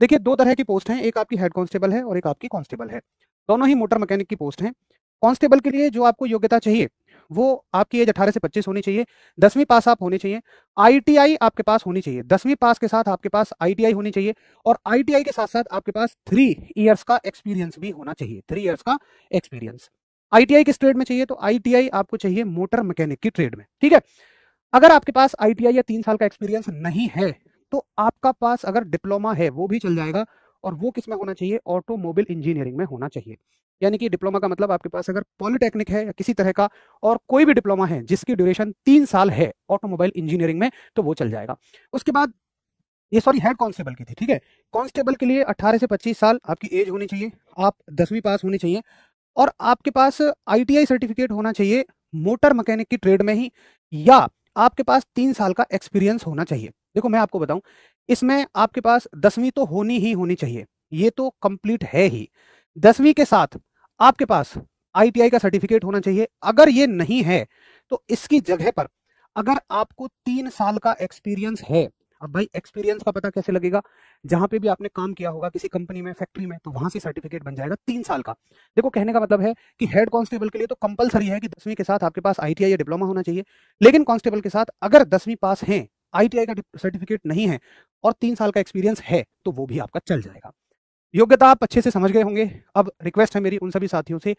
देखिए 2 तरह की पोस्ट हैं, एक आपकी हेड कांस्टेबल है और एक आपकी कांस्टेबल है। दोनों ही मोटर मैकेनिक की पोस्ट हैं। कांस्टेबल के लिए जो आपको योग्यता चाहिए, वो आपकी एज 18 से 25 होनी चाहिए, 10वीं पास आप होने चाहिए, आईटीआई आपके पास होनी चाहिए। 10वीं पास के साथ आपके पास आईटीआई होनी चाहिए और आईटीआई के साथ-साथ आपके पास 3 इयर्स का एक्सपीरियंस भी होना चाहिए, 3 इयर्स का एक्सपीरियंस। आईटीआई किस ट्रेड में चाहिए? तो आईटीआई आपको चाहिए मोटर मैकेनिक की ट्रेड में, ठीक है? अगर आपके पास आईटीआई या 3 साल का एक्सपीरियंस नहीं है, तो आपका पास अगर डिप्लोमा है वो भी चल जाएगा और वो किस में होना चाहिए? ऑटोमोबाइल इंजीनियरिंग में होना चाहिए। यानी कि डिप्लोमा का मतलब आपके पास अगर पॉलिटेक्निक है या किसी तरह का और कोई भी डिप्लोमा है जिसकी ड्यूरेशन 3 साल है ऑटोमोबाइल इंजीनियरिंग में, तो वो चल जाएगा। उसके बाद ये सॉरी हेड कांस्टेबल की थी, ठीक है? कांस्टेबल के लिए 18 से 25 साल आपकी एज होनी चाहिए, आप 10वीं पास होनी चाहिए और आपके पास आईटीआई सर्टिफिकेट होना चाहिए मोटर मैकेनिक की ट्रेड में ही, या आपके पास 3 साल का एक्सपीरियंस होना चाहिए। देखो मैं आपको बताऊं, इसमें आपके पास 10वीं तो होनी ही होनी चाहिए, ये तो कंप्लीट है ही। 10वीं के साथ आपके पास आईटीआई का सर्टिफिकेट होना चाहिए। अगर ये नहीं है तो इसकी जगह पर अगर आपको 3 साल का एक्सपीरियंस है, अब भाई एक्सपीरियंस का पता कैसे लगेगा? जहां पे भी आपने काम किया होगा किसी कंपनी में, फैक्ट्री में, तो वहां से सर्टिफिकेट बन जाएगा 3 साल का। देखो कहने का मतलब है कि हेड कांस्टेबल के लिए तो कंपलसरी है कि 10वीं के साथ आपके पास आईटीआई या डिप्लोमा होना चाहिए, लेकिन कांस्टेबल के साथ अगर 10वीं पास हैं, आईटीआई का सर्टिफिकेट नहीं है और 3 साल का एक्सपीरियंस है, तो वो भी आपका चल जाएगा। योग्यता आप अच्छे से समझ गए होंगे। अब रिक्वेस्ट है मेरी उन सभी साथियों से